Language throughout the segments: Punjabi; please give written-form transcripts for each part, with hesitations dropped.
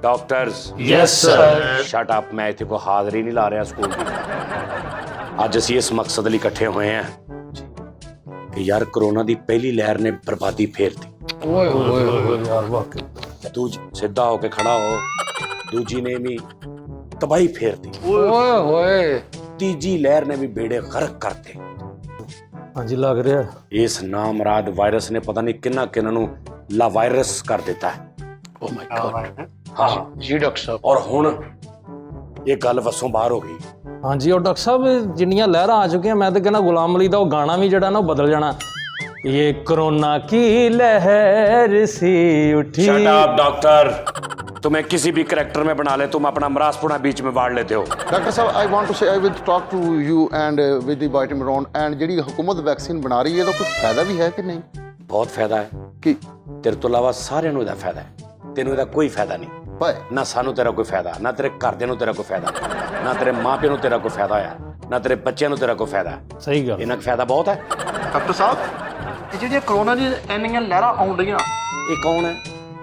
Doctors yes sir. Shut up, ਮੈਂ ਇੱਥੇ ਕੋਈ ਹਾਜ਼ਰੀ ਨਹੀਂ ਲਾ ਰਿਹਾ ਸਕੂਲ ਦੀ। ਅੱਜ ਅਸੀਂ ਇਸ ਮਕਸਦ ਲਈ ਇਕੱਠੇ ਹੋਏ ਹਾਂ ਕਿ ਯਾਰ ਕਰੋਨਾ ਦੀ ਪਹਿਲੀ ਲਹਿਰ ਨੇ ਬਰਬਾਦੀ ਫੇਰਤੀ। ਓਏ ਓਏ ਓਏ ਯਾਰ ਵਾਕਈ ਦੂਜੀ ਸਿੱਧਾ ਹੋ ਕੇ ਖੜਾ ਹੋ, ਦੂਜੀ ਨੇ ਵੀ ਤਬਾਹੀ ਫੇਰਤੀ, ਓਏ ਓਏ। ਤੀਜੀ ਲਹਿਰ ਨੇ ਵੀ ਬੇੜੇ ਗਰਕ ਕਰਤੇ। ਹਾਂਜੀ ਲੱਗ ਰਿਹਾ ਇਸ ਨਾਮਰਾਦ ਵਾਇਰਸ ਨੇ ਪਤਾ ਨਹੀਂ ਕਿੰਨਾ ਨੂੰ ਲਾ ਵਾਇਰਸ ਕਰ ਦਿੱਤਾ ਹੈ। ਓ ਮਾਈ ਗॉड। ਹਾਂ ਜੀ ਡਾਕਟਰ ਸਾਹਿਬ। ਔਰ ਹੁਣ ਇਹ ਗੱਲ ਵੱਸੋਂ ਬਾਹਰ ਹੋ ਗਈ। ਹਾਂਜੀ ਉਹ ਡਾਕਟਰ ਸਾਹਿਬ ਜਿੰਨੀਆਂ ਲਹਿਰਾਂ ਆ ਚੁੱਕੀਆਂ, ਮੈਂ ਤਾਂ ਕਹਿੰਦਾ ਗੁਲਾਮ ਅਲੀ ਦਾ ਉਹ ਗਾਣਾ ਵੀ ਜਿਹੜਾ ਨਾ ਉਹ ਬਦਲ ਜਾਣਾ। ये कोरोना की लहर सी उठी। शट अप डॉक्टर, तुम्हें किसी भी करैक्टर में बना ले, तुम अपना मरासपुना बीच में बांट लेते हो। डॉक्टर साहब आई want to say I will talk to you and with the vitamin and ਜਿਹੜੀ हुकूमत वैक्सीन बना रही है तो कुछ फायदा भी है कि नहीं? बहुत फायदा है कि तेरे तो इलावा सारे ਨੂੰ ਇਹਦਾ ਫਾਇਦਾ ਹੈ, ਤੈਨੂੰ ਇਹਦਾ ਕੋਈ ਫਾਇਦਾ ਨਹੀਂ। पाए ਨਾ ਸਾਨੂੰ ਤੇਰਾ ਕੋਈ ਫਾਇਦਾ, ਨਾ ਤੇਰੇ ਘਰਦਿਆਂ ਨੂੰ ਤੇਰਾ ਕੋਈ ਫਾਇਦਾ, ਨਾ ਤੇਰੇ ਮਾਪਿਆਂ ਨੂੰ ਤੇਰਾ ਕੋਈ ਫਾਇਦਾ ਹੋਇਆ, ਨਾ ਤੇਰੇ ਬੱਚਿਆਂ ਨੂੰ ਤੇਰਾ ਕੋਈ ਫਾਇਦਾ। ਸਹੀ ਗੱਲ। ਇਹਨਾਂ ਦਾ ਫਾਇਦਾ ਬਹੁਤ ਹੈ। ਡਾਕਟਰ ਸਾਹਿਬ ਇਹ ਜਿਹੜੀਆਂ ਕਰੋਨਾ ਦੀ ਇੰਨੀਆਂ ਲਹਿਰਾਂ ਆਉਣ ਰਹੀਆਂ, ਇਹ ਕੌਣ ਹੈ?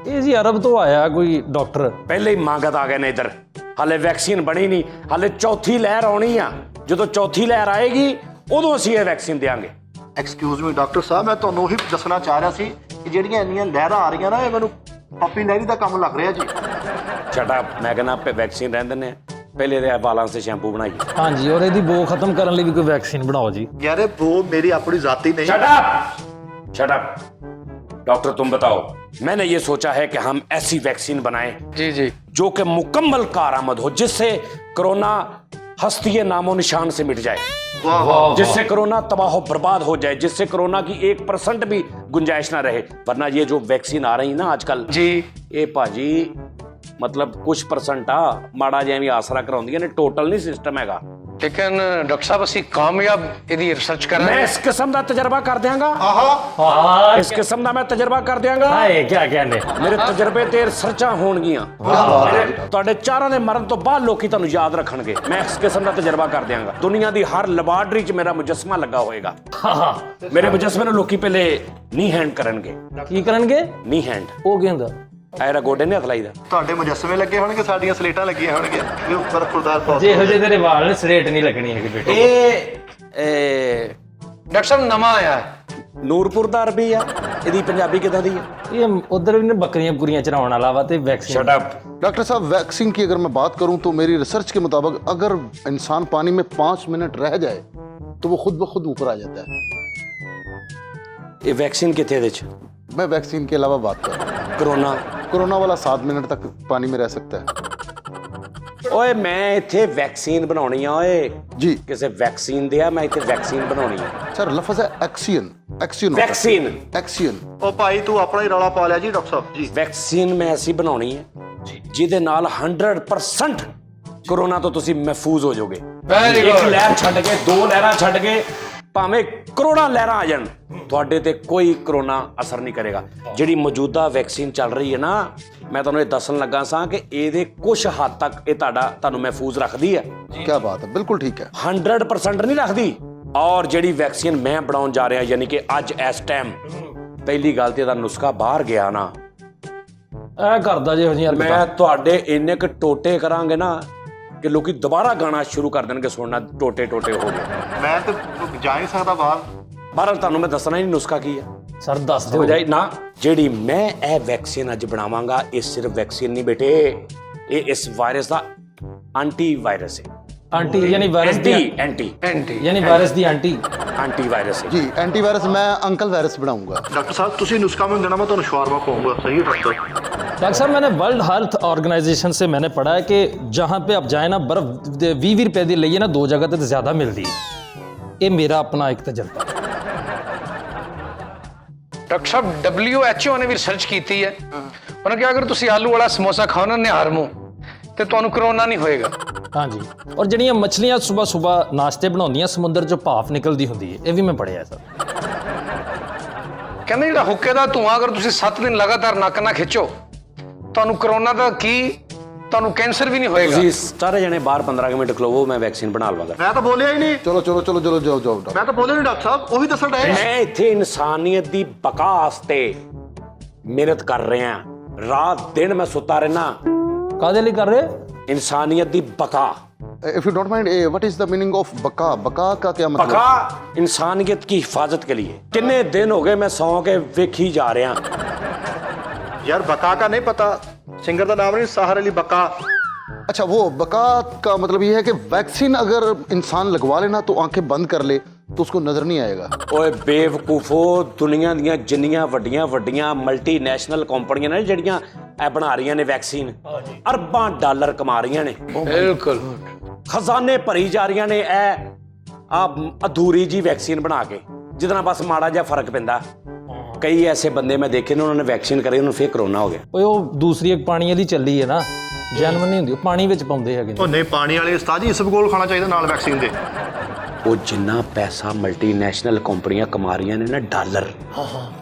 ਇਹ ਜੀ ਅਰਬ ਤੋਂ ਆਇਆ ਕੋਈ ਡਾਕਟਰ। ਪਹਿਲੇ ਹੀ ਮੰਗਤ ਆ ਗਏ ਨੇ ਇੱਧਰ, ਹਾਲੇ ਵੈਕਸੀਨ ਬਣੀ ਨਹੀਂ, ਹਾਲੇ ਚੌਥੀ ਲਹਿਰ ਆਉਣੀ ਆ। ਜਦੋਂ ਚੌਥੀ ਲਹਿਰ ਆਏਗੀ ਉਦੋਂ ਅਸੀਂ ਇਹ ਵੈਕਸੀਨ ਦੇਵਾਂਗੇ। ਐਕਸਕਿਊਜ਼ ਮੀ ਡਾਕਟਰ ਸਾਹਿਬ, ਮੈਂ ਤੁਹਾਨੂੰ ਉਹੀ ਦੱਸਣਾ ਚਾਹ ਰਿਹਾ ਸੀ ਕਿ ਜਿਹੜੀਆਂ ਇੰਨੀਆਂ ਲਹਿਰਾਂ ਆ ਰਹੀਆਂ ਨਾ, ਇਹ ਮੈਨੂੰ ਪੱਪੀ ਲਹਿਰੀ ਦਾ ਕੰਮ ਲੱਗ ਰਿਹਾ ਜੀ। ਛਟਾ, ਮੈਂ ਕਹਿੰਦਾ ਆਪੇ ਵੈਕਸੀਨ ਰਹਿਣ ਦਿੰਦੇ ਆ, ਪਹਿਲੇ ਦੇ ਵਾਲਾਂ ਸੇ ਸ਼ੈਂਪੂ ਬਣਾਈਏ। ਹਾਂਜੀ ਔਰ ਇਹਦੀ ਬੋ ਖਤਮ ਕਰਨ ਲਈ ਵੀ ਕੋਈ ਵੈਕਸੀਨ ਬਣਾਓ ਜੀ। ਯਾਰ ਇਹ वो मेरी अपनी जाति नहीं। शट अप डॉक्टर, तुम बताओ। मैंने ये सोचा है कि हम ऐसी वैक्सीन बनाएं जी जी जो कि मुकम्मल कारआमद हो, जिससे कोरोना हस्ती नामो निशान से मिट जाए, वाह वाह। जिससे कोरोना तबाह बर्बाद हो जाए, जिससे कोरोना की 1% भी गुंजाइश ना रहे। वरना ये जो वैक्सीन आ रही ना आजकल जी, ये भाजी मतलब कुछ परसेंट आ माड़ा जिहा भी आसरा कराउंदियां ने, टोटल नहीं सिस्टम हैगा। लेकिन डॉक्टर साहब ਅਸੀਂ ਕਾਮਯਾਬ ਇਹਦੀ ਰਿਸਰਚ मैं ਕਰਾਂਗੇ। इस किस्म का तजर्बा कर दियांगा, ਹਾਂ इस किस्म का मैं तजर्बा कर दियांगा। ਹਾਏ ਕੀ ਕਹਿੰਦੇ। ਮੇਰੇ ਤਜਰਬੇ ਤੇ ਰਿਸਰਚਾਂ ਹੋਣਗੀਆਂ, ਤੁਹਾਡੇ ਚਾਰਾਂ ਦੇ ਮਰਨ ਤੋਂ ਬਾਅਦ ਲੋਕੀ ਤੁਹਾਨੂੰ ਯਾਦ ਰੱਖਣਗੇ। ਮੈਂ ਇਸ ਕਿਸਮ ਦਾ ਤਜਰਬਾ ਕਰ ਦਿਆਂਗਾ। ਦੁਨੀਆ ਦੀ ਹਰ ਲੈਬਾਰਟਰੀ 'ਚ ਮੇਰਾ ਮੁਜੱਸਮਾ ਲੱਗਾ ਹੋਏਗਾ। ਹਾਂ ਮੇਰੇ ਮੁਜੱਸਮੇ ਨੂੰ ਲੋਕੀ ਪਹਿਲੇ ਨੀ ਹੈਂਡ ਕਰਨਗੇ। ਕੀ ਕਰਨਗੇ? ਨੀ ਹੈਂਡ ਉਹ ਕੀ ਹੁੰਦਾ? ਐਰਾ ਗੋਡੇ ਨੇ ਹੱਥ ਲਾਈਦਾ। ਤੁਹਾਡੇ ਮੁਜੱਸਮੇ ਲੱਗੇ ਹੋਣਗੇ, ਸਾਡੀਆਂ ਸਲੇਟਾਂ ਲੱਗੀਆਂ ਹੋਣਗੀਆਂ ਵੀ ਉੱਪਰ ਖੁਰਦਾਰ ਪਾਸ। ਜਿਹੋ ਜਿਹੇ ਤੇਰੇ ਵਾਲ ਨੇ ਸਟ੍ਰੇਟ ਨਹੀਂ ਲੱਗਣੀ ਹੈਗੀ ਬੇਟੇ। ਇਹ ਡਾਕਟਰ ਸਾਹਿਬ ਨਵਾਂ ਆਇਆ ਹੈ। ਨੂਰਪੁਰ ਦਾ ਅਰਬੀ ਆ, ਇਹਦੀ ਪੰਜਾਬੀ ਕਿਦਾਂ ਦੀ ਹੈ? ਇਹ ਉਧਰ ਵੀ ਨੇ ਬੱਕਰੀਆਂ ਬੁਕਰੀਆਂ ਚਰਾਉਣ ਵਾਲਾ ਵਾ ਤੇ ਵੈਕਸੀਨ। Shut up. डॉक्टर साहब वैक्सीन की अगर मैं बात करूं तो मेरी रिसर्च के मुताबिक अगर इंसान पानी में 5 मिनट रह जाए तो वो खुद ब खुद ऊपर आ जाता है। ਇਹ ਵੈਕਸੀਨ ਕਿੱਥੇ ਇਹਦੇ 'ਚ? मैं वैक्सीन के अलावा बात कर रहा हूं। ਕਰੋਨਾ। कोरोना वाला 7 मिनट तक पानी में रह सकता है। ਓਏ ਮੈਂ ਇੱਥੇ ਵੈਕਸੀਨ ਬਣਾਉਣੀ ਆ। ਓਏ जी ਕਿਸੇ ਵੈਕਸੀਨ ਦੇ ਆ, ਮੈਂ ਇੱਥੇ ਵੈਕਸੀਨ ਬਣਾਉਣੀ ਆ। सर लफ्ज है एक्सियन। एक्सियन ਵੈਕਸੀਨ एक्सियन। ਉਹ ਭਾਈ ਤੂੰ ਆਪਣਾ ਹੀ ਰੌਲਾ ਪਾ ਲਿਆ ਜੀ ਡਾਕਟਰ ਸਾਹਿਬ ਜੀ। ਵੈਕਸੀਨ ਮੈਂ ਐਸੀ ਬਣਾਉਣੀ ਹੈ ਜਿਹਦੇ ਨਾਲ 100% ਕੋਰੋਨਾ ਤੋਂ ਤੁਸੀਂ ਮਹਿਫੂਜ਼ ਹੋ ਜਾਓਗੇ। Very ਇੱਕ good। ਲਹਿਰ ਛੱਡ ਕੇ, ਦੋ ਲਹਿਰਾਂ ਛੱਡ ਕੇ, ਭਾਵੇਂ ਕਰੋੜਾਂ ਲਹਿਰਾਂ ਆ ਜਾਣ, ਤੁਹਾਡੇ ਤੇ ਕੋਈ ਕਰੋਨਾ ਅਸਰ ਨਹੀਂ ਕਰੇਗਾ। ਜਿਹੜੀ ਮੌਜੂਦਾ ਵੈਕਸੀਨ ਚੱਲ ਰਹੀ ਹੈ ਨਾ, ਮੈਂ ਤੁਹਾਨੂੰ ਇਹ ਦੱਸਣ ਲੱਗਾ ਸਾਂ ਕਿ ਇਹਦੇ ਕੁਝ ਹੱਦ ਤੱਕ ਇਹ ਤੁਹਾਨੂੰ ਮਹਿਫੂਜ਼ ਰੱਖਦੀ ਹੈ। क्या बात है, बिल्कुल ठीक है। 100% ਨਹੀਂ ਰੱਖਦੀ। ਔਰ ਜਿਹੜੀ ਵੈਕਸੀਨ ਮੈਂ ਬਣਾਉਣ ਜਾ ਰਿਹਾ, ਯਾਨੀ ਕਿ ਅੱਜ ਇਸ ਟਾਈਮ, ਪਹਿਲੀ ਗੱਲ ਤੇ ਇਹਦਾ ਨੁਸਖਾ ਬਾਹਰ ਗਿਆ ਨਾ, ਇਹ ਕਰਦਾ ਜਿਹੋ ਜਿਹੀ ਮੈਂ ਹਰਕਤਾਂ। ਤੁਹਾਡੇ ਇੰਨੇ ਕੁ ਟੋਟੇ ਕਰਾਂਗੇ ਨਾ ਕਿ ਲੋਕੀ ਦੁਬਾਰਾ ਗਾਣਾ ਸ਼ੁਰੂ ਕਰ ਦੇਣਗੇ ਸੁਣਨਾ, ਟੋਟੇ ਟੋਟੇ ਹੋ ਗਏ। ਮੈਂ ਤਾਂ ਜਾ ਨਹੀਂ ਸਕਦਾ ਬਾਹਰ। ਬਹਰਹਾਲ ਤੁਹਾਨੂੰ ਮੈਂ ਦੱਸਣਾ ਹੀ ਨਹੀਂ ਨੁਸਖਾ ਕੀ ਹੈ। ਸਰ ਦੱਸ ਦਿਓ। ਬਜਾਈ ਨਾ, ਜਿਹੜੀ ਮੈਂ ਇਹ ਵੈਕਸੀਨ ਅੱਜ ਬਣਾਵਾਂਗਾ, ਇਹ ਸਿਰਫ ਵੈਕਸੀਨ ਨਹੀਂ ਬੇਟੇ, ਇਹ ਇਸ ਵਾਇਰਸ ਦਾ ਐਂਟੀ ਵਾਇਰਸ ਹੈ। ਆਂਟੀ ਯਾਨੀ ਵਾਇਰਸ ਦੀ ਐਂਟੀ ਯਾਨੀ ਵਾਇਰਸ ਦੀ ਆਂਟੀ। ਐਂਟੀ ਵਾਇਰਸ ਹੈ। जी एंटीवायरस मैं अंकल वायरस बनाऊंगा। ਡਾਕਟਰ ਸਾਹਿਬ ਤੁਸੀਂ ਨੁਸਖਾ ਮੈਨੂੰ ਦੇਣਾ, ਮੈਂ ਤੁਹਾਨੂੰ ਸ਼ਵਾਰਮਾ ਖਵਾਉਂਗਾ। सही है डॉक्टर? डॉक्टर साहब मैंने वर्ल्ड हेल्थ ऑर्गेनाइजेशन से मैंने पढ़ा है कि जहाँ पे आप जाए ना, बर्फ 20 रुपए की लईए ना, 2 जगह तो ज़्यादा मिलती है। ये मेरा अपना एक तजर्बा। ਡਾਕਟਰ ਸਾਹਿਬ WHO ਨੇ ਵੀ ਰਿਸਰਚ ਕੀਤੀ ਹੈ। ਉਹਨਾਂ ਕਿਹਾ ਅਗਰ ਤੁਸੀਂ ਆਲੂ ਵਾਲਾ ਸਮੋਸਾ ਖਾਓ ਨਾ ਨਿਹਾਰ ਮੂੰਹ, ਤੇ ਤੁਹਾਨੂੰ ਕਰੋਨਾ ਨਹੀਂ ਹੋਏਗਾ। हाँ जी। और ਜਿਹੜੀਆਂ ਮੱਛਲੀਆਂ ਸੁਬਹ ਸੁਬਹ ਨਾਸ਼ਤੇ ਬਣਾਉਂਦੀਆਂ, ਸਮੁੰਦਰ ਚੋਂ ਭਾਫ ਨਿਕਲਦੀ ਹੁੰਦੀ ਹੈ, ਇਹ ਵੀ ਮੈਂ ਪੜਿਆ ਸਰ। ਕਹਿੰਦੇ ਜਿਹੜਾ ਹੁੱਕੇ ਦਾ ਧੂਆਂ ਅਗਰ ਤੁਸੀਂ 7 ਦਿਨ ਲਗਾਤਾਰ ਨੱਕ ਨਾਲ ਖਿੱਚੋ, ਤੁਹਾਨੂੰ ਕਰੋਨਾ ਦਾ ਕੀ, ਤੁਹਾਨੂੰ ਕੈਂਸਰ ਵੀ ਨਹੀਂ ਹੋਏਗਾ। ਤੁਸੀਂ ਸਾਰੇ ਜਣੇ ਬਾਹਰ 15 ਮਿੰਟ ਖਲੋਵੋ, ਮੈਂ ਵੈਕਸੀਨ ਬਣਾ ਲਵਾਂਗਾ। ਮੈਂ ਤਾਂ ਬੋਲਿਆ ਹੀ ਨਹੀਂ। चलो चलो चलो चलो जाओ जाओ जाओ। ਮੈਂ ਤਾਂ ਬੋਲਿਆ ਨਹੀਂ ਡਾਕਟਰ ਸਾਹਿਬ, ਉਹੀ ਦੱਸਣ ਡਏ। ਮੈਂ ਇੱਥੇ ਇਨਸਾਨੀਅਤ ਦੀ ਬਕਾ ਵਾਸਤੇ ਮਿਹਨਤ ਕਰ ਰਿਹਾ। ਰਾਤ ਦਿਨ ਮੈਂ ਸੁੱਤਾ ਰਹਿਣਾ, ਕਾਹਦੇ ਲਈ ਕਰ ਰਹੇ? ਇਨਸਾਨੀਅਤ ਦੀ ਬਕਾ। If you don't mind, what is the meaning of बका? बका का क्या मतलब? बका इंसानियत की हिफाजत के लिए। कितने दिन हो गए मैं सौ के वेखी जा रहा। ਯਾਰ ਬਕਾ का नहीं पता, सिंगर का नाम नहीं, साहर अली बका। अच्छा, वो बका का मतलब ये है कि वैक्सीन अगर इंसान लगवा लेना तो आंखें बंद कर ले तो उसको नजर नहीं आएगा। ਓਏ ਬੇਵਕੂਫੋ, ਦੁਨੀਆ ਦੀਆਂ ਜਿੰਨੀਆਂ ਵੱਡੀਆਂ ਵੱਡੀਆਂ ਮਲਟੀਨੈਸ਼ਨਲ ਕੰਪਨੀਆਂ ਨੇ ਜਿਹੜੀਆਂ ਇਹ ਬਣਾ ਰਹੀਆਂ ਨੇ ਵੈਕਸੀਨ, ਅਰਬਾਂ ਡਾਲਰ ਕਮਾ ਰਹੀਆਂ ਨੇ, ਬਿਲਕੁਲ ਖਜ਼ਾਨੇ ਭਰੀ ਜਾ ਰਹੀਆਂ ਨੇ ਇਹ ਆ ਅਧੂਰੀ ਜੀ ਵੈਕਸੀਨ ਬਣਾ ਕੇ, ਜਿਹਦੇ ਨਾਲ ਬਸ ਮਾੜਾ ਜਿਹਾ ਫਰਕ ਪੈਂਦਾ। ਕਈ ਐਸੇ ਬੰਦੇ ਮੈਂ ਦੇਖੇ ਨੇ, ਉਹਨਾਂ ਨੇ ਵੈਕਸੀਨ ਕਰੀ, ਉਹਨੂੰ ਫੇਰ ਕਰੋਨਾ ਹੋ ਗਿਆ। ਓਏ ਉਹ ਦੂਸਰੀ ਇੱਕ ਪਾਣੀ ਵਾਲੀ ਚੱਲੀ ਹੈ ਨਾ, ਜੈਨੂਇਨ ਨਹੀਂ ਹੁੰਦੀ, ਉਹ ਪਾਣੀ ਵਿੱਚ ਪਾਉਂਦੇ ਹੈਗੇ ਉਹ ਨੇ। ਨਹੀਂ, ਪਾਣੀ ਵਾਲੇ ਉਸਤਾਦ ਜੀ ਇਸਬਗੋਲ ਖਾਣਾ ਚਾਹੀਦਾ ਨਾਲ ਵੈਕਸੀਨ ਦੇ। ਉਹ ਜਿੰਨਾ ਪੈਸਾ ਮਲਟੀਨੈਸ਼ਨਲ ਕੰਪਨੀਆਂ ਕਮਾ ਰਹੀਆਂ ਨੇ ਨਾ, ਡਾਲਰ,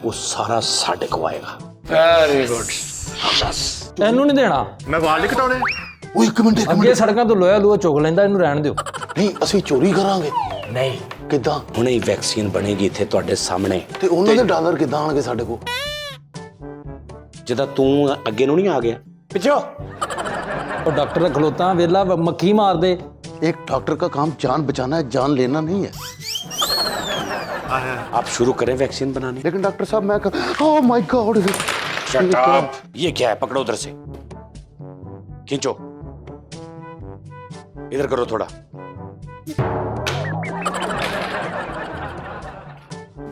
ਉਹ ਸਾਰਾ ਸਾਡੇ ਕੋ ਆਏਗਾ। Very good. ਇਹਨੂੰ ਨਹੀਂ ਦੇਣਾ। ਮੈਂ ਵਾਲ ਨਹੀਂ ਕਟਾਉਣੇ। ਉਹ ਇੱਕ ਮਿੰਟ ਅੱਗੇ ਸੜਕਾਂ ਤੋਂ ਲੋਹਾ ਲੂਹਾ ਚੁਗ ਲੈਂਦਾ, ਇਹਨੂੰ ਰਹਿਣ ਦਿਓ। ਨਹੀਂ, ਅਸੀਂ ਚੋਰੀ ਕਰਾਂਗੇ। ਨਹੀਂ, ਕਿੱਦਾਂ? ਹੁਣੇ ਹੀ ਵੈਕਸੀਨ ਬਣੇਗੀ ਇੱਥੇ ਤੁਹਾਡੇ ਸਾਹਮਣੇ। ਤੇ ਉਹਨਾਂ ਦੇ ਡਾਲਰ ਕਿੱਦਾਂ ਆਣਗੇ ਸਾਡੇ ਕੋਲ? ਜਿੱਦਾਂ ਤੂੰ ਅੱਗੇ ਨੂੰ ਨਹੀਂ ਆ ਗਿਆ, ਪਿੱਛੇ ਹੋ। ਉਹ ਡਾਕਟਰ ਦਾ ਖਲੋਤਾ ਵੇਲਾ ਮੱਖੀ ਮਾਰ ਦੇ। एक डॉक्टर का काम जान बचाना है, जान लेना नहीं है। आप शुरू करें वैक्सीन बनाने। लेकिन डॉक्टर साहब मैं oh my God, shut up. ये क्या है? पकड़ो उधर से, खींचो, इधर करो थोड़ा।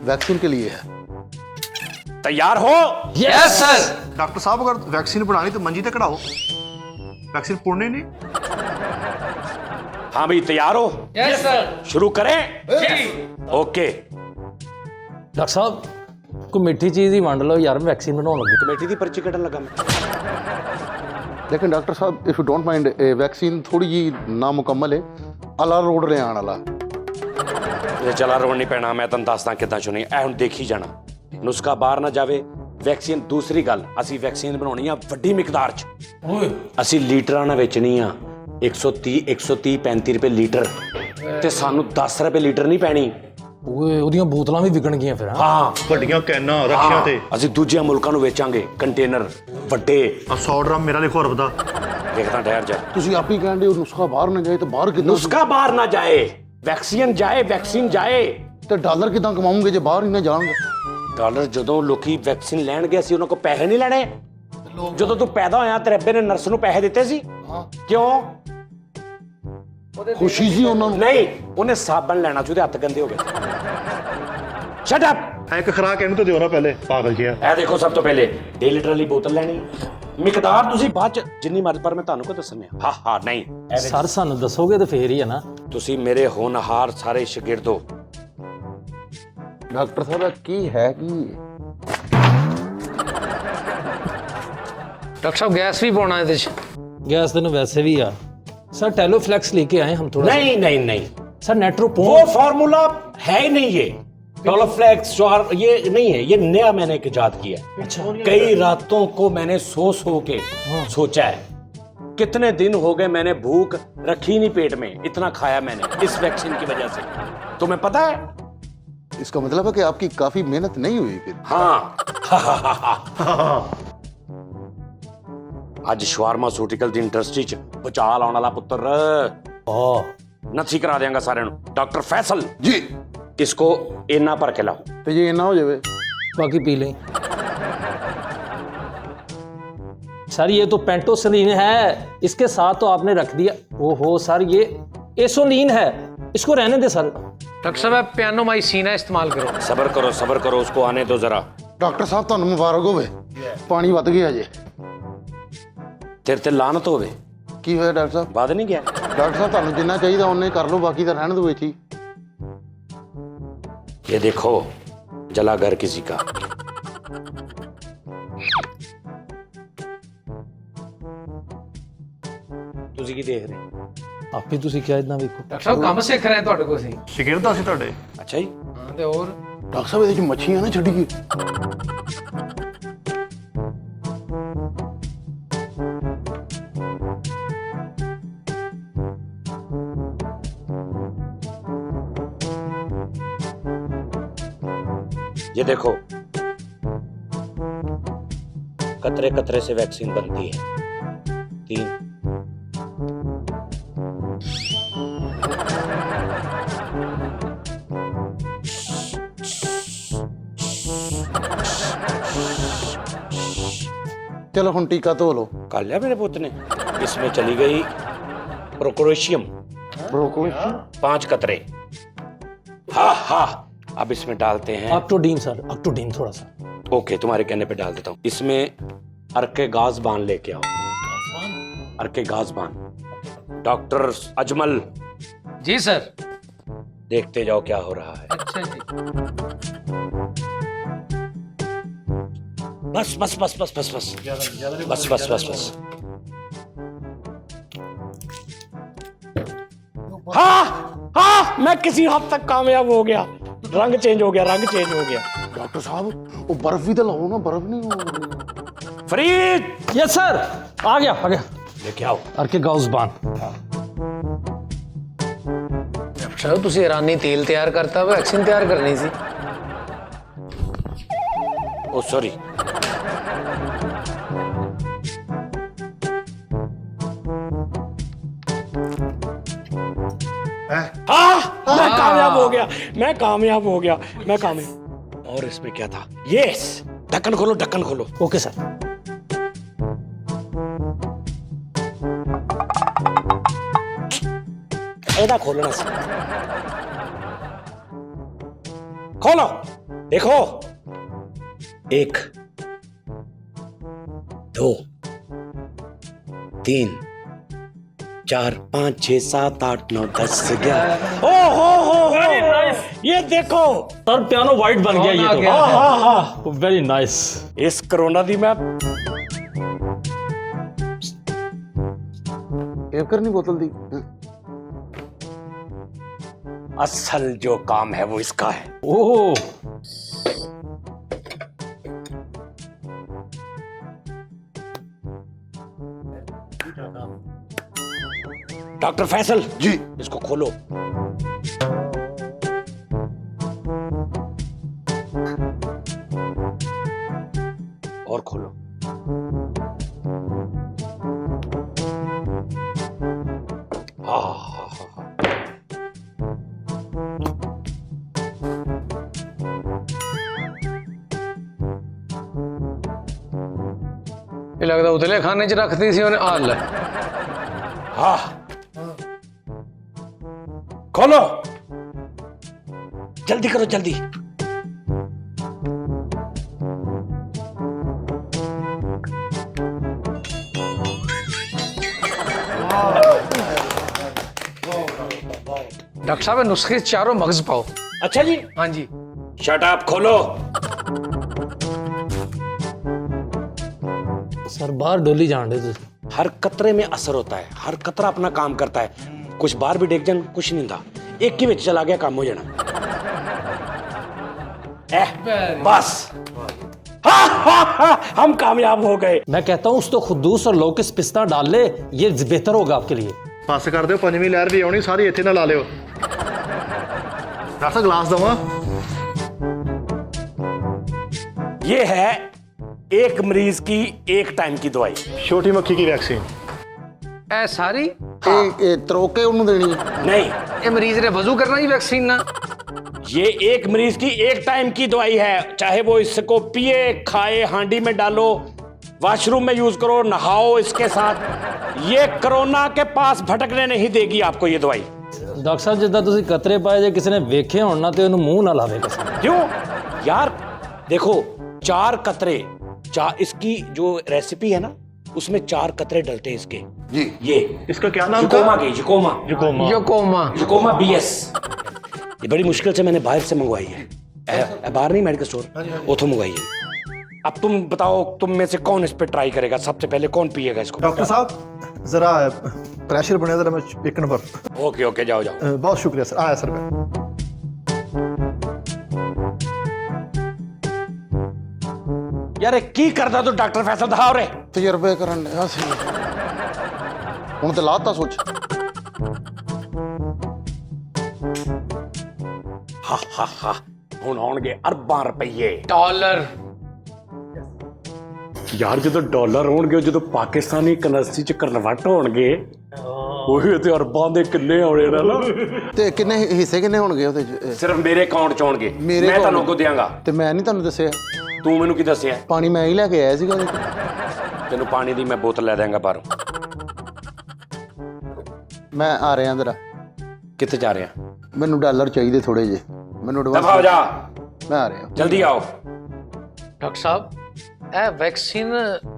वैक्सीन के लिए है। तैयार हो? Yes sir. डॉक्टर साहब अगर वैक्सीन बनानी तो मंजी तक कढ़ाओ, वैक्सीन पुड़नी नहीं। हाँ भाई, तैयार हो? Yes sir. शुरू करें? ओके। ਡਾਕਟਰ ਸਾਹਿਬ ਕੋਈ ਮਿੱਠੀ ਚੀਜ਼ ਹੀ ਵੰਡ ਲਓ ਯਾਰ, ਵੈਕਸੀਨ ਬਣਾਉਣ ਲੱਗੇ। कमेटी दी पर्ची कटन लगा मैं। लेकिन डॉक्टर साहब if you don't mind, vaccine थोड़ी जी नामुकम्मल है, अला रोड ले आने वाला। ये चला रोड नहीं पैना, मैं तन दसदा किदां चुनी। ऐ हुण देखी जाना, नुस्खा बाहर ना जावे। वैक्सीन दूसरी गल, ਅਸੀਂ ਵੈਕਸੀਨ ਬਣਾਉਣੀ ਆ ਵੱਡੀ ਮਿਕਦਾਰ 'ਚ। ਓਏ ਅਸੀਂ ਲੀਟਰਾਂ ਨਾਲ ਵੇਚਣੀ ਆ, 130 35 ਰੁਪਏ ਲੀਟਰ, ਤੇ ਸਾਨੂੰ 10 ਰੁਪਏ ਲੀਟਰ ਨਹੀਂ ਪੈਣੀ। ਓਏ ਉਹਦੀਆਂ ਬੋਤਲਾਂ ਵੀ ਵਿਕਣਗੀਆਂ ਫਿਰ। ਹਾਂ, ਵੱਡੀਆਂ ਕੈਨਾਂ ਰੱਖੀਆਂ ਤੇ ਅਸੀਂ ਦੂਜਿਆਂ ਮੁਲਕਾਂ ਨੂੰ ਵੇਚਾਂਗੇ, ਕੰਟੇਨਰ ਵੱਡੇ। 100 ਡਰਮ ਮੇਰਾ ਲਿਖੋ ਅਰਬ ਦਾ। ਦੇਖਦਾ ਠਹਿਰ ਜਾ। ਤੁਸੀਂ ਆਪ ਹੀ ਕਹਿੰਦੇ ਹੋ ਨੁਸਖਾ ਬਾਹਰ ਨਾ ਜਾਏ ਤਾਂ ਬਾਹਰ ਕਿੱਦਾਂ? नुस्खा बाहर ना जाए, वैक्सीन जाए, वैक्सीन जाए। ਤੇ ਡਾਲਰ ਕਿੱਦਾਂ ਕਮਾਉਂਗੇ ਜੇ ਬਾਹਰ ਹੀ ਨਾ ਜਾਣਗੇ? ਡਾਲਰ ਜਦੋਂ ਲੋਕੀ ਵੈਕਸੀਨ ਲੈਣਗੇ, ਅਸੀਂ ਉਹਨਾਂ ਕੋਲ ਪੈਸੇ ਨਹੀਂ ਲੈਣੇ। ਜਦੋਂ ਤੂੰ ਪੈਦਾ ਹੋਇਆ ਤੇਰੇ ਅੱਬੇ ਨੇ ਨਰਸ ਨੂੰ ਪੈਸੇ ਦਿੱਤੇ ਸੀ? ਕਿਉਂ? ਖੁਸ਼ੀ ਸੀ ਉਹਨਾਂ ਨੂੰ। ਨਹੀਂ, ਉਹਨੇ ਸਾਬਣ ਲੈਣਾ ਸੀ, ਉਹਦੇ ਹੱਥ ਗੰਦੇ ਹੋ ਗਏ। Shut up. ਇੱਕ ਖੁਰਾਕ ਇਹਨੂੰ ਤਾਂ ਦਿਓ ਨਾ ਪਹਿਲੇ, ਪਾਗਲ ਜਿਹਾ। ਇਹ ਦੇਖੋ, ਸਭ ਤੋਂ ਪਹਿਲੇ 1.5 ਲੀਟਰ ਵਾਲੀ ਬੋਤਲ ਲੈਣੀ, ਮਿਕਦਾਰ ਤੁਸੀਂ ਬਾਅਦ ਚ ਜਿੰਨੀ ਮਰਜ਼ੀ, ਪਰ ਮੈਂ ਤੁਹਾਨੂੰ ਕੋ ਦੱਸਣੀ ਆ। ਹਾਂ ਹਾਂ, ਨਹੀਂ ਸਰ ਸਾਨੂੰ ਦੱਸੋਗੇ ਤਾਂ ਫੇਰ ਹੀ ਹੈ ਨਾ। ਤੁਸੀਂ ਮੇਰੇ ਹੋਣਹਾਰ ਸਾਰੇ ਸ਼ਾਗਿਰਦੋ। ਡਾਕਟਰ ਸਾਹਿਬ ਕੀ ਹੈ ਕੀ? ਡਾਕਟਰ ਸਾਹਿਬ ਗੈਸ ਵੀ ਪਾਉਣਾ ਇਹਦੇ 'ਚ। ਗੈਸ ਤੈਨੂੰ ਵੈਸੇ ਵੀ ਆ सर। टेलोफ्लेक्स लेके आए हम थोड़ा। नहीं नहीं नहीं, सर नेट्रोपोन वो फॉर्मूला है ही नहीं। ये टोलोफ्लेक्स ये नहीं है, ये नया मैंने इजाद किया। अच्छा। कई रातों को मैंने सो के सोचा है, कितने दिन हो गए मैंने भूख रखी नहीं पेट में, इतना खाया मैंने इस वैक्सीन की वजह से। तुम्हें पता है? इसका मतलब है कि आपकी काफी मेहनत नहीं हुई फिर। हाँ। ਅੱਜ ਸ਼ਵਾਰਮਾਸੂਟੀਕਲ ਦੀ ਇੰਡਸਟਰੀ 'ਚ ਬਚਾਲ ਆਉਣ ਵਾਲਾ ਪੁੱਤਰ। ਨੱਥੀ ਕਰਾ ਦਿਆਂਗਾ ਸਾਰਿਆਂ ਨੂੰ। ਡਾਕਟਰ ਫੈਸਲ जी, इसको इना भर के लाओ। तो ये ना हो जाए। बाकी पी लें। सर ये तो पेंटोसिलीन है, इसके साथ तो आपने रख दिया। ओहो सर, ये एसोलिन है, इसको रहने दे सर। ਡਾਕਟਰ ਸਾਹਿਬ ਪਿਆਨੋਮਾਈਸਿਨ इस्तेमाल करो। सबर करो, उसको आने दो जरा। डॉक्टर साहब ਤੁਹਾਨੂੰ ਮੁਬਾਰਕ ਹੋਵੇ, ਪਾਣੀ ਵੱਧ ਗਿਆ ਜੇ। तेरे ते लानत होवे। ਕੀ ਹੋਇਆ ਡਾਕਟਰ ਸਾਹਿਬ? बाद नहीं गया। ਡਾਕਟਰ ਸਾਹਿਬ ਤੁਹਾਨੂੰ ਜਿੰਨਾ ਚਾਹੀਦਾ ਉਹਨੇ ਕਰ ਲਓ, ਬਾਕੀ ਤਾਂ ਰਹਿਣ ਦਿਓ ਇੱਥੇ। ये देखो, जला घर किसी का। ਤੁਸੀਂ ਕੀ ਦੇਖ ਰਹੇ? ਆਪੇ ਤੁਸੀਂ ਕਿਹਾ ਇਦਾਂ ਵੇਖੋ। ਡਾਕਟਰ ਸਾਹਿਬ ਕੰਮ ਸਿੱਖ ਰਹੇ ਤੁਹਾਡੇ ਕੋਲ ਅਸੀਂ। ਸ਼ਾਗਿਰਦ ਅਸੀਂ ਤੁਹਾਡੇ। ਅੱਛਾ ਜੀ। ਹਾਂ ਤੇ ਹੋਰ ਡਾਕਟਰ ਸਾਹਿਬ ਇਹਦੇ ਚ ਮੱਛੀਆਂ ਨਾ ਛੱਡੀਏ। ये देखो, कतरे कतरे से वैक्सीन बनती है। 3 चलो हम टीका तो लो। कर लिया मेरे पुत्र ने। इसमें चली गई प्रोक्रोशियम ब्रोकोली 5 कतरे। हाँ हाँ, अब इसमें डालते हैं अक्टोडीन सर, अक्टोडीन थोड़ा सा। ओके, तुम्हारे कहने पे डाल देता हूँ। इसमें अर्के गाज बान लेके आओ। अर्के गाज बान। डॉक्टर अजमल, जी सर। देखते जाओ क्या हो रहा है। अच्छा जी। बस बस बस बस बस बस बस बस बस बस। हाँ हाँ, मैं किसी हद तक कामयाब हो गया। रंग चेंज हो गया, रंग चेंज हो गया। डॉक्टर साहब वो बर्फ भी तो लाओ ना, बर्फ नहीं हो रही। फरीद, यस सर, आ गया आ गया। लेके आओ। अर्के गाउसबान। साहब ਤੁਸੀਂ ईरानी तेल तैयार करता वैक्सीन तैयार करनी सी। ओ सॉरी। हाँ, मैं कामयाब हो गया, मैं कामयाब हो गया, मैं कामयाब। और इसमें क्या था? यस, ढक्कन खोलो, ढक्कन खोलो। Okay sir. ऐदा खोलना सी। खोलो, देखो। 1 2 3 4 5 6 7 8 9 10 11। ओ हो, ये देखो। सर पियानो वाइट बन गया ये आ तो। गया। हाँ हाँ हाँ, वेरी नाइस। इस कोरोना दी मैं एकर नहीं बोतल दी। असल जो काम है वो इसका है। ओह, डॉक्टर फैसल जी इसको खोलो। और खोलो। ਇਹ ਲੱਗਦਾ ਉਤਲੇ ਖਾਨੇ 'ਚ ਰੱਖਦੀ ਸੀ ਉਹਨੇ। ਆ ਲੈ। हाँ, खोलो, जल्दी करो जल्दी। डॉक्टर साहब नुस्खे चारों मगज पाओ। अच्छा जी, हाँ जी। शट अप, खोलो। सर बाहर डोली जान दे। हर कतरे में असर होता है, हर कतरा अपना काम करता है। कुछ बार भी डेग जान कुछ नहीं था, एक ही विच चला गया, काम हो जाना। बस। हम कामयाब हो गए। मैं कहता हूँ उस तो खुद्दूस और लौकिस पिस्ता डाल ले, ये बेहतर होगा आपके लिए। ਪਾਸ ਕਰ ਦਿਓ, ਪੰਜਵੀਂ ਲਹਿਰ ਵੀ ਆਉਣੀ, ਸਾਰੀ ਇੱਥੇ ਨਾ ਲਾ ਲਿਓ। ਡਾਕਟਰ ਸਾਹਿਬ ਗਲਾਸ ਦਵਾਂ? ये है एक मरीज की एक टाइम की दवाई। ਛੋਟੀ ਮੱਖੀ की वैक्सीन। ए सारी ਇਹ ਤਰੋਕੇ ਉਹਨੂੰ ਦੇਣੀ ਹੈ। नहीं, ये मरीज ने वजू करना ही वैक्सीन ना। ये एक मरीज की एक टाइम की दवाई है, चाहे वो इसको पिए, खाए, हांडी में डालो, वॉशरूम में यूज करो, नहाओ इसके साथ। ये कोरोना के पास भटकने नहीं देगी आपको ये दवाई। डॉक्टर साहब जिद्दां तुसीं कतरे पाए जे किसी ने वेखे होण ना ते ओनू मूंह ना लावे कसम। क्यों यार? देखो, 4 कतरे, इसकी जो रेसिपी है ना उसमें 4 कतरे डलते हैं इसके। जी ये इसका क्या नाम जुकोमा था? की, जुकोमा योकोमा BS। ये बड़ी मुश्किल से मैंने बाहर से मंगवाई है। बाहर नहीं, मेडिकल स्टोर, उथों मंगवाई है। अब तुम बताओ, तुम में से कौन इस पे ट्राई करेगा? सबसे पहले कौन पिएगा इसको? डॉक्टर साहब जरा प्रेशर बने जरा, मैं 1 नंबर। ओके ओके, जाओ जाओ। बहुत शुक्रिया सर। आया सर मैं। यार ये की करदा तू डॉक्टर फैसल दिखाओ रे। ਤਜਰਬੇ ਕਰਨ ਲਿਆ ਸੀ ਹੁਣ ਤੇ ਲਾਤਾ ਸੋਚ। हा, हुण आउणगे अरबां रुपये। डॉलर। ਯਾਰ ਜਦੋਂ ਡਾਲਰ ਹੋਣਗੇ, ਜਦੋਂ ਪਾਕਿਸਤਾਨੀ ਕਰੰਸੀ ਚ ਕਨਵਰਟ ਹੋਣਗੇ, ਉਹੀ ਤੇ ਅਰਬਾਂ ਦੇ ਕਿੰਨੇ ਆਉਣੇ ਨੇ ਨਾ। ਤੇ ਕਿੰਨੇ ਹਿੱਸੇ ਕਿੰਨੇ ਹੋਣਗੇ ਉਹਦੇ ਚ? ਸਿਰਫ ਮੇਰੇ ਅਕਾਊਂਟ ਚ ਆਉਣਗੇ, ਮੈਂ ਤੁਹਾਨੂੰ ਅੱਗੋਂ ਦਿਆਂਗਾ। ਤੇ ਮੈਂ ਨਹੀਂ ਤੁਹਾਨੂੰ ਦੱਸਿਆ? ਤੂੰ ਮੈਨੂੰ ਕੀ ਦੱਸਿਆ? ਪਾਣੀ ਮੈਂ ਹੀ ਲੈ ਕੇ ਆਇਆ ਸੀਗਾ ਉਹਦੇ ਚ। ਤੈਨੂੰ ਪਾਣੀ ਦੀ ਮੈਂ ਬੋਤਲ ਲੈ ਦਿਆਂਗਾ ਬਾਹਰੋਂ। ਮੈਂ ਆ ਰਿਹਾ ਜਰਾ। ਕਿੱਥੇ ਜਾ ਰਿਹਾ? ਮੈਨੂੰ ਡਾਲਰ ਚਾਹੀਦੇ ਥੋੜੇ ਜੇ, ਮੈਨੂੰ ਦਫਾ ਹੋ ਐਡਵਾਂਸ। ਜਾ, ਮੈਂ ਆ ਰਿਹਾ। ਜਲਦੀ ਆਓ। ਡਾਕਟਰ ਸਾਹਿਬ, ਇਹ ਵੈਕਸੀਨ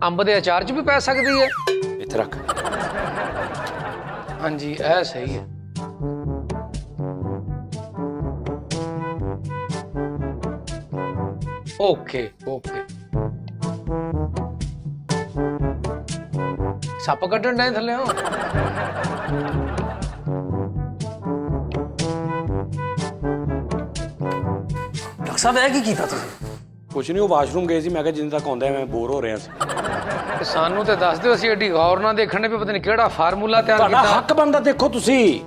ਅੰਬ ਦੇ ਅਚਾਰ 'ਚ ਵੀ ਪੈ ਸਕਦੀ ਹੈ? ਇੱਥੇ ਰੱਖ। ਹਾਂਜੀ, ਇਹ ਸਹੀ ਹੈ। Okay okay. ਸੱਪ ਕੱਢਣ ਡਏ ਥੱਲੇ ਹੋ? ਡਾਕਟਰ ਸਾਹਿਬ ਇਹ ਕੀ ਕੀਤਾ ਤੁਸੀਂ? ਕੁਛ ਨਹੀਂ, ਉਹ ਵਾਸ਼ਰੂਮ ਗਏ ਸੀ। ਮੈਂ ਕਿਹਾ ਜਿੰਨੇ ਤੱਕ ਆਉਂਦਾ ਮੈਂ ਬੋਰ ਹੋ ਰਿਹਾ ਸੀ। ਤੇ ਸਾਨੂੰ ਤੇ ਦੱਸ ਦਿਓ, ਅਸੀਂ ਐਡੀ ਗੌਰ ਨਾਲ ਦੇਖਣ ਵੀ ਪਤਾ ਨਹੀਂ ਕਿਹੜਾ ਫਾਰਮੂਲਾ ਤਿਆਰ ਤੁਹਾਡਾ ਕੀਤਾ। ਹੱਕ ਬਣਦਾ। ਦੇਖੋ ਤੁਸੀਂ,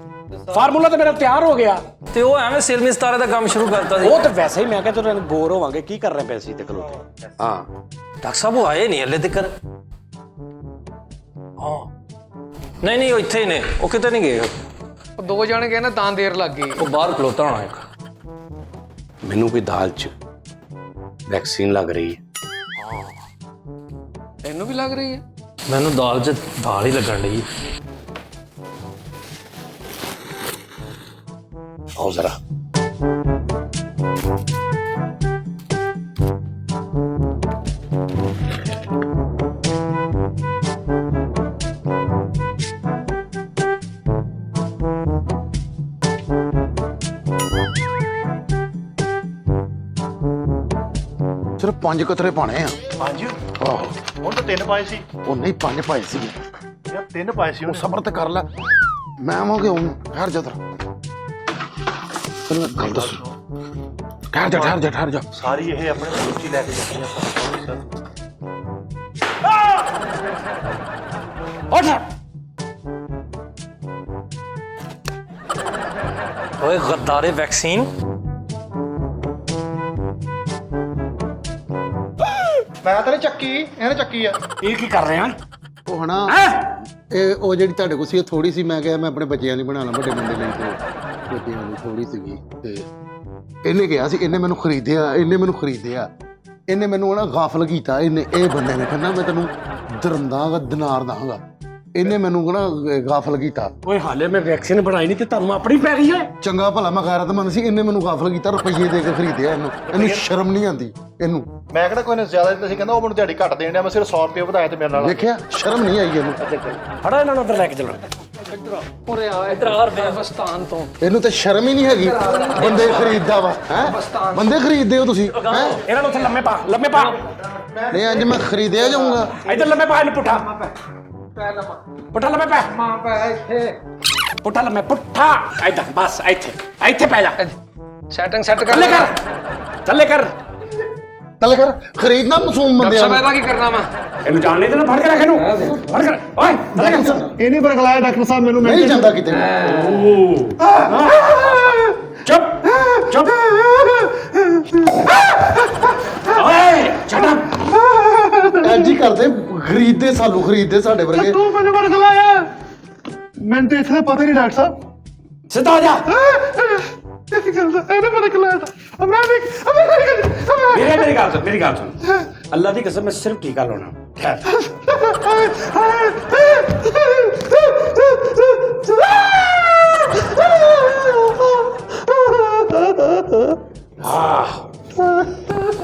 ਫਾਰਮੂਲਾ ਤਾਂ ਮੇਰਾ ਤਿਆਰ ਹੋ ਗਿਆ। ਤੇ ਉਹ ਐਵੇਂ ਸਿਲਮੀ ਸਤਾਰੇ ਦਾ ਕੰਮ ਸ਼ੁਰੂ ਕਰਤਾ ਸੀ। ਉਹ ਤਾਂ ਵੈਸੇ ਹੀ ਮੈਂ ਕਿਹਾ ਤੁਹਾਨੂੰ ਬੋਰ ਹੋਵਾਂਗੇ, ਕੀ ਕਰ ਰਹੇ ਪੈਸੇ ਤੇ ਖਲੋਤੇ। ਹਾਂ ਡਾਕਟਰ ਸਾਹਿਬ ਉਹ ਆਏ ਨਹੀਂ ਹਲੇ ਤੱਕ। ਹਾਂ ਨਹੀਂ ਨਹੀਂ, ਉਹ ਇੱਥੇ ਹੀ ਨੇ, ਉਹ ਕਿਤੇ ਨਹੀਂ ਗਏ। ਉਹ ਦੋ ਜਣੇ ਗਏ ਨਾ ਤਾਂ ਦੇਰ ਲੱਗ ਗਈ। ਉਹ ਬਾਹਰ ਖਲੋਤਾ ਹੋਣਾ ਇੱਕ। ਮੈਨੂੰ ਕੋਈ ਦਾਲ ਚ ਵੈਕਸੀਨ ਲੱਗ ਰਹੀ ਹੈ। ਤੈਨੂੰ ਵੀ ਲੱਗ ਰਹੀ ਹੈ? ਮੈਨੂੰ ਦਾਲ 'ਚ ਦਾਲ ਹੀ ਲੱਗਣ ਡਈ। ਆਓ ਜ਼ਰਾ। ਸਿਰਫ 5 ਕਤਰੇ ਪਾਣੇ ਆ। 5? ਆਹੋ, ਹੁਣ ਤਾਂ 3 ਪਾਏ ਸੀ ਉਹ ਨਹੀਂ 5 ਪਾਏ ਸੀਗੇ। ਯਾਰ, 3 ਪਾਏ ਸੀ ਉਹ ਉਹਨੇ। ਸਬਰ ਤੇ ਕਰ ਲੈ, ਮੈਂ ਆਵਾਂਗੇ ਹੁਣ। ਠਹਿਰ ਜਾ ਤਰ, ਗੱਲ ਦੱਸ। ਠਹਿਰ ਜਾ ਠਹਿਰ ਜਾ ਠਹਿਰ ਜਾ। ਸਾਰੀ ਇਹ ਆਪਣੇ ਕੋਲ ਹੀ ਲੈ ਕੇ ਜਾਂਦੀ ਆ। ਉੱਠ। ਓਏ ਗੱਦਾਰੇ ਵੈਕਸੀਨ। ਮੈਂ ਤਾਂ ਨਹੀਂ ਚੱਕੀ, ਇਹਨੇ ਚੱਕੀ ਆ। ਇਹ ਕੀ ਕਰ ਰਹੇ ਆ? ਉਹ ਹਨਾ ਇਹ ਉਹ ਜਿਹੜੀ ਤੁਹਾਡੇ ਕੋਲ ਸੀ ਉਹ ਥੋੜੀ ਸੀ। ਮੈਂ ਕਿਹਾ ਮੈਂ ਆਪਣੇ ਬੱਚਿਆਂ ਲਈ ਬਣਾ ਲਾਂ, ਵੱਡੇ ਮੁੰਡੇ ਲਈ ਤੇ ਬੱਚਿਆਂ ਲਈ ਥੋੜੀ ਸੀਗੀ। ਤੇ ਇਹਨੇ ਕਿਹਾ ਸੀ, ਇਹਨੇ ਮੈਨੂੰ ਖਰੀਦਿਆ, ਇਹਨੇ ਮੈਨੂੰ ਨਾ ਗਾਫਲ ਕੀਤਾ। ਇਹ ਬੰਦੇ ਨੇ ਕਹਿੰਦਾ ਮੈਂ ਤੈਨੂੰ ਦਰਮ ਦਾਂਗਾ, ਦਿਨਾਰ ਦਾਂਗਾ। ਇਹਨੇ ਮੈਨੂੰ ਨਾ ਗਾਫਲ ਕੀਤਾ। ਓਏ ਹਾਲੇ ਮੈਂ ਵੈਕਸੀਨ ਬਣਾਈ ਨਹੀਂ ਤੇ ਤੁਹਾਨੂੰ ਆਪਣੀ ਪੈ ਗਈ ਹੈ। ਚੰਗਾ ਭਲਾ ਮੈਂ ਗੈਰਤਮੰਦ ਸੀ, ਇਹਨੇ ਮੈਨੂੰ ਗਾਫਲ ਕੀਤਾ, ਰੁਪਈਏ ਦੇ ਕੇ ਖਰੀਦਿਆ ਇਹਨੂੰ ਸ਼ਰਮ ਨਹੀਂ ਆਉਂਦੀ ਇਹਨੂੰ। ਮੈਂ ਕਿਹੜਾ ਕੋਈ ਨੇ ਜ਼ਿਆਦਾ ਦਿੱਤਾ ਸੀ, ਕਹਿੰਦਾ ਉਹ ਮੈਨੂੰ ਦਿਹਾੜੀ ਘੱਟ ਦੇਣ ਡਿਆ, ਮੈਂ ਸਿਰਫ 100 ਰੁਪਏ ਵਧਾਇਆ ਤੇ ਮੇਰੇ ਨਾਲ। ਦੇਖਿਆ, ਸ਼ਰਮ ਨਹੀਂ ਆਈ ਇਹਨੂੰ। ਫੜਾ ਇਹਨਾਂ ਨੂੰ ਉੱਧਰ ਲੈ ਕੇ ਚੱਲੋ। ਉਰੇ ਆ, ਇਧਰ ਆ ਬੇਬਸਤਾਨ ਤੋਂ। ਇਹਨੂੰ ਤਾਂ ਸ਼ਰਮ ਹੀ ਨਹੀਂ ਹੈਗੀ। ਬੰਦੇ ਖਰੀਦਦਾ ਵਾ ਹੈ, ਬੰਦੇ ਖਰੀਦਦੇ ਹੋ ਤੁਸੀਂ ਹੈ। ਇਹਨਾਂ ਨੂੰ ਉੱਥੇ ਲੰਮੇ ਪਾ, ਲੰਮੇ ਪਾ। ਨਹੀਂ ਅੱਜ ਮੈਂ ਖਰੀਦਿਆ ਜਾਊਂਗਾ। ਇੱਧਰ ਲੰਮੇ ਪਾ ਇਹਨੂੰ। ਪੁੱਠਾ ਪੁੱਠਾ ਲੰਮੇ ਪੈ। ਮਾਂ ਪੈ ਇੱਥੇ। ਪੁੱਠਾ ਲੰਮੇ, ਪੁੱਠਾ। ਇੱਧਰ ਬਸ, ਇੱਥੇ ਪੈ ਜਾ। ਸੈਟਿੰਗ ਸੈੱਟ ਕਰ ਥੱਲੇ ਕਰ, ਥੱਲੇ ਕਰ। ਚੱਲ ਕਰ, ਖਰੀਦਣਾ ਮਾਸੂਮ ਬੰਦੇ ਡਾਕਟਰ ਸਾਹਿਬ ਇਹਦਾ ਕੀ ਕਰਨਾ ਵਾ? ਇਹਨੂੰ ਜਾਣ ਨਹੀਂ ਦੇਣਾ। ਫੜ ਕੇ ਰੱਖ ਇਹਨੂੰ, ਫੜ ਕੇ। ਓਏ ਥੱਲੇ ਕਰ। ਇਹ ਨਹੀਂ ਬਰਗਲਾਇਆ ਡਾਕਟਰ ਸਾਹਿਬ ਮੈਨੂੰ। ਨਹੀਂ ਜਾਂਦਾ ਕਿਤੇ। ਚੁੱਪ ਚੁੱਪ। ਓਏ ਛੱਡ। ਐਂਜ ਹੀ ਕਰਦੇ, ਖਰੀਦਦੇ ਸਾਨੂੰ, ਖਰੀਦਦੇ ਸਾਡੇ ਵਰਗੇ। ਤੂੰ ਮੈਨੂੰ ਬਰਗਲਾਇਆ? ਮੈਨੂੰ ਤਾਂ ਇਸਦਾ ਪਤਾ ਨਹੀਂ ਡਾਕਟਰ ਸਾਹਿਬ। ਸਿੱਧਾ ਹੋ ਜਾ। ਇਹਨੇ ਬਰਗਲਾਇਆ ਤਾਂ ਮੈਂ ਵੀ ਮੇਰੀ ਗੱਲ ਸੁਣ। ਅੱਲਾ ਦੀ ਕਸਮ, ਮੈਂ ਸਿਰਫ ਟੀਕਾ ਲਾਉਣਾ। ਠਹਿਰ।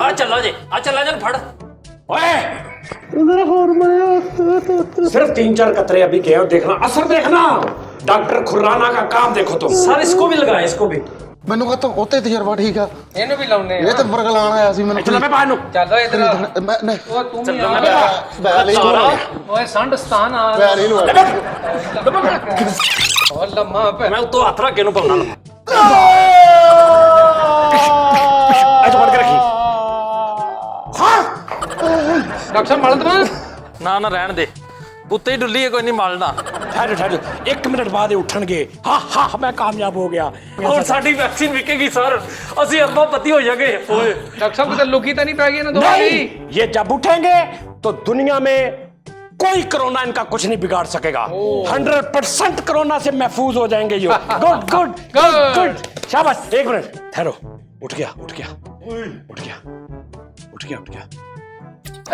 ਆ ਚੱਲਾ ਜੇ, ਆ ਚੱਲਾ ਜਨ ਫੜ। ओए सिर्फ 3-4 कतरे अभी गए हो, देखना असर, देखना डॉक्टर खुराना का काम देखो तुम। सर इसको भी लगाएं, इसको भी। ਮੈਨੂੰ ਕਹਤਾ ਉੱਤੇ ਤਜਰਬਾ ਠੀਕ ਆ। ਇਹਨੂੰ ਵੀ ਲਾਉਣੇ ਇਹ ਤਾਂ ਬਰਗਲਾਣ ਆਇਆ ਸੀ ਮੈਨੂੰ। चलो मैं बाहर नु। ਚੱਲ ਇਧਰ ਮੈਂ ਨਹੀਂ ਉਹ ਤੂੰ ਵੀ मैं ਆ। ਬੈ ਨਹੀਂ ਓਏ ਸੰਡ ਸਤਾਨ ਆ। ਬੈ ਨਹੀਂ ਲਵਾ। ਉਹ ਲੰਮਾ ਪੈ। मैं उतो हाथ रख के नु पाउना। ऐसे पकड़ के रखी। हाँ ਡਾਕਟਰ ਸਾਹਿਬ ਮਲ ਦਵਾਂ? ना ना रहन दे, उत्ते ही डुल्ली है, कोई नहीं मलना। ਠਹਿਰੋ ਠਹਿਰੋ 1 ਮਿੰਟ ਬਾਅਦ ਇਹ ਉੱਠਣਗੇ ਹਾਂ ਮੈਂ ਕਾਮਯਾਬ ਹੋ ਗਿਆ और साडी वैक्सीन विकेगी सर ਅਸੀਂ ਅੱਬਾ ਪਤੀ ਹੋ ਜਾਗੇ ਓਏ डॉक्टर साहब किधर लुकी तो नहीं पै गई ना दो नहीं ये जब उठेंगे तो दुनिया में कोई कोरोना इनका कुछ नहीं बिगाड़ सकेगा 100% कोरोना से महफूज हो जाएंगे ये गुड गुड गुड गुड शाबाश 1 मिनट ठहरो उठ गया उठ गया उठ गया उठ गया उठ गया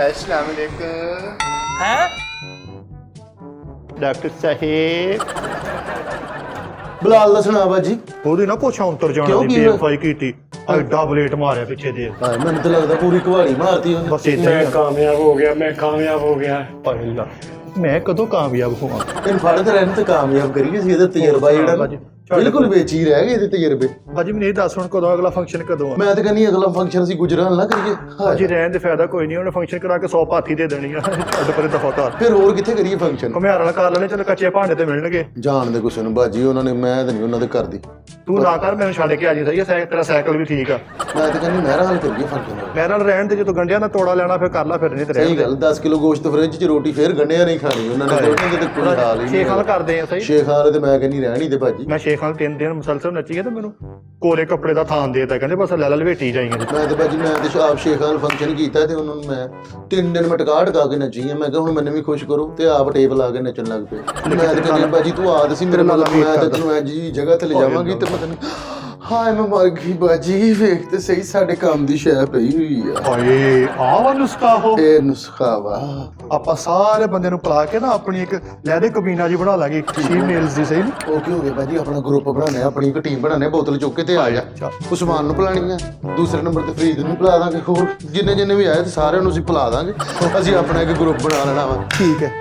अस्सलाम वालेकुम हैं ਡਾਕਟਰ ਸਾਹਿਬ ਬਲਾਲ ਦਾ ਸੁਣਾ ਬਾਜੀ ਉਹਦੀ ਨਾ ਪੁੱਛਾਂ ਉਤਰ ਜਾਣਾ ਕਿਉਂ ਦੀ ਕੀ ਹੋਇਆ? ਬੇਵਫਾਈ ਕੀਤੀ ਐਡਾ ਬਲੇਟ ਮਾਰਿਆ ਪਿੱਛੇ ਦੇ ਹਾਂ ਮੈਨੂੰ ਤਾਂ ਲੱਗਦਾ ਪੂਰੀ ਕੁਹਾੜੀ ਮਾਰਤੀ ਉਹਨੇ ਬਸ ਇਦਾਂ ਹੀ कामयाब हो गया मैं कामयाब हो गया ਪਾਇਲਾ ਮੈਂ ਕਦੋਂ ਕਾਮਯਾਬ ਹੋਵਾਂ ਇਹਨੂੰ ਫੜਦੇ ਰਹਿਣ ਤੇ ਕਾਮਯਾਬ ਕਰੀਏ ਸੀ ਇਹਦਾ ਤਜਰਬਾ ਜਿਹੜਾ ਨਾ ਬਿਲਕੁਲ ਵੇਚੀ ਰਹਿ ਗਏ ਇਹਦੇ ਤਜਰਬੇ ਬਾਜੀ ਮੈਨੂੰ ਇਹ ਦੱਸ ਹੁਣ ਕਦੋਂ ਅਗਲਾ ਫੰਕਸ਼ਨ ਕਦੋਂ ਆ ਮੈਂ ਤਾਂ ਕਹਿੰਦੀ ਅਗਲਾ ਫੰਕਸ਼ਨ ਅਸੀਂ ਗੁਜਰਾਲ ਨਾ ਕਰੀਏ ਬਾਜੀ ਰਹਿਣ ਦੇ ਫਾਇਦਾ ਕੋਈ ਨਹੀਂ ਉਹਨੇ ਫੰਕਸ਼ਨ ਕਰਾ ਕੇ 100 ਪਾਥੀ ਦੇ ਦੇਣੀ ਆ ਛੱਡ ਪਰੇ ਦਫਾ ਘਰ ਫਿਰ ਹੋਰ ਕਿੱਥੇ ਕਰੀਏ ਫੰਕਸ਼ਨ ਘੁਮਿਆਰ ਵਾਲਾ ਕਰ ਲੈਣੇ ਚਲੋ ਕੱਚੇ ਭਾਂਡੇ ਤੇ ਮਿਲਣਗੇ ਜਾਣ ਦੇ ਕੁਛ ਨੂੰ ਬਾਜੀ ਉਹਨਾਂ ਨੇ ਮੈਂ ਤਾਂ ਨਹੀਂ ਉਹਨਾਂ ਦੇ ਕਰਦੀ ਤੂੰ ਨਾ ਕਰ ਮੈਨੂੰ ਛੱਡ ਕੇ ਆ ਜੀ ਸਹੀ ਆ ਤੇਰਾ ਸਾਈਕਲ ਵੀ ਠੀਕ ਆ ਮੈਂ ਤਾਂ ਕਹਿੰਦੀ ਮਹਿਰਾ ਹਾਲ ਕਰੀਏ ਫੰਕਸ਼ਨ ਮੇਰੇ ਨਾਲ ਰਹਿਣ ਦੇ ਜਦੋਂ ਗੰਡਿਆਂ ਦਾ ਤੋੜਾ ਲੈਣਾ ਫਿਰ ਕਰ ਲਾ ਫਿਰ ਨਹੀਂ ਤੇ ਰਹਿਣ ਸਹੀ ਦੇ ਗੱਲ 10 ਕਿਲੋ ਗੋਸ਼ਤ ਫਰਿੱਜ 'ਚ ਰੋਟੀ ਫੇਰ ਗੰਢਿਆ ਨਹੀਂ ਖਾਣੀ ਉਹਨਾਂ ਨੇ ਉਹਨਾਂ ਦੇ ਕੋਈ ਹਾਲ ਹੀ ਸ਼ੇਖ ਹਾਲ ਕਰਦੇ ਆ ਸਹੀ ਸ਼ੇਖ ਹਾਲ ਤੇ ਮੈਂ ਕਹਿੰਦੀ ਰਹਿਣੀ ਤੇ ਬਾਜੀ ਮੈਂ ਸ਼ੇਖ ਹਾਲ 3 ਦਿਨ ਮੁਸਲਸਲ ਨੱਚੀ ਤੇ ਮੈਨੂੰ ਕੋਰੇ ਕੱਪੜੇ ਦਾ ਥਾਂ ਦੇਤਾ ਕਹਿੰਦੇ ਬਸ ਲੈ ਲੈ ਲਵੇਟੀ ਜਾਈਂਗੇ ਮੈਂ ਤੇ ਬਾਜੀ ਮੈਂ ਤੇ ਆਪ ਸ਼ੇਖ ਹਾਲ ਫੰਕਸ਼ਨ ਕੀਤਾ ਤੇ ਉਹਨਾਂ ਨੂੰ ਮੈਂ 3 ਦਿਨ ਮੈਂ ਟਕਾ ਕੇ ਨੱਚੀ ਆ ਮੈਂ ਕਿਹਾ ਹੁਣ ਮੈਨੂੰ ਵੀ ਖੁਸ਼ ਕਰੋ ਤੇ ਆਪ ਟੇਪ ਲਾ ਕੇ ਨੱਚਣ ਲੱਗ ਪਏ ਮੈਂ ਤੇ ਕਹਿੰਦੀ ਬਾਜੀ ਤੂੰ ਆਦ ਸੀ ਮੇਰੇ ਨਾਲ ਮੈਂ ਤੇ ਤੈਨੂੰ ਇੰਜ ਜੀ ਜਗ੍ਹਾ ਤੇ ਲੈ ਜਾਵਾਂਗੀ ਤੇ ਮੈਂ ਤੈਨੂੰ ਹਾਏ ਮੈਂ ਮਰ ਗਈ ਬਾਜੀ ਵੇਖ ਤੇ ਸਹੀ ਸਾਡੇ ਕੰਮ ਦੀ ਸ਼ੈ ਪਈ ਹੋਈ ਆ ਹਾਏ ਆਹ ਨੁਸਖਾ ਹੋ ਇਹ ਨੁਸਖਾ ਵਾ ਆਪਾਂ ਸਾਰੇ ਬੰਦੇ ਨੂੰ ਪਿਲਾ ਕੇ ਨਾ ਆਪਣੀ ਇੱਕ ਲੈਦੇ ਕਬੀਨਾ ਜੀ ਬਣਾ ਲਾਂਗੇ ਫੀਮੇਲਸ ਦੀ ਸਹੀ ਨੀ? ਉਹ ਕੀ ਹੋ ਗਿਆ ਬਾਜੀ ਆਪਣਾ ਗਰੁੱਪ ਬਣਾਉਣਾ ਆਪਣੀ ਇੱਕ ਟੀਮ ਬਣਾਉਣੀ ਬੋਤਲ ਚੁੱਕ ਕੇ ਤੇ ਆ ਜਾ ਉਸਮਾਨ ਨੂੰ ਪਿਲਾਣੀ ਆ ਦੂਸਰੇ ਨੰਬਰ ਤੇ ਫਰੀਦ ਨੂੰ ਪਿਲਾ ਦਾਂਗੇ ਹੋਰ ਜਿੰਨੇ ਵੀ ਆਏ ਤੇ ਸਾਰਿਆਂ ਨੂੰ ਅਸੀਂ ਪਿਲਾ ਦਾਂਗੇ ਅਸੀਂ ਆਪਣਾ ਇੱਕ ਗਰੁੱਪ ਬਣਾ ਲੈਣਾ ਵਾ ਠੀਕ ਹੈ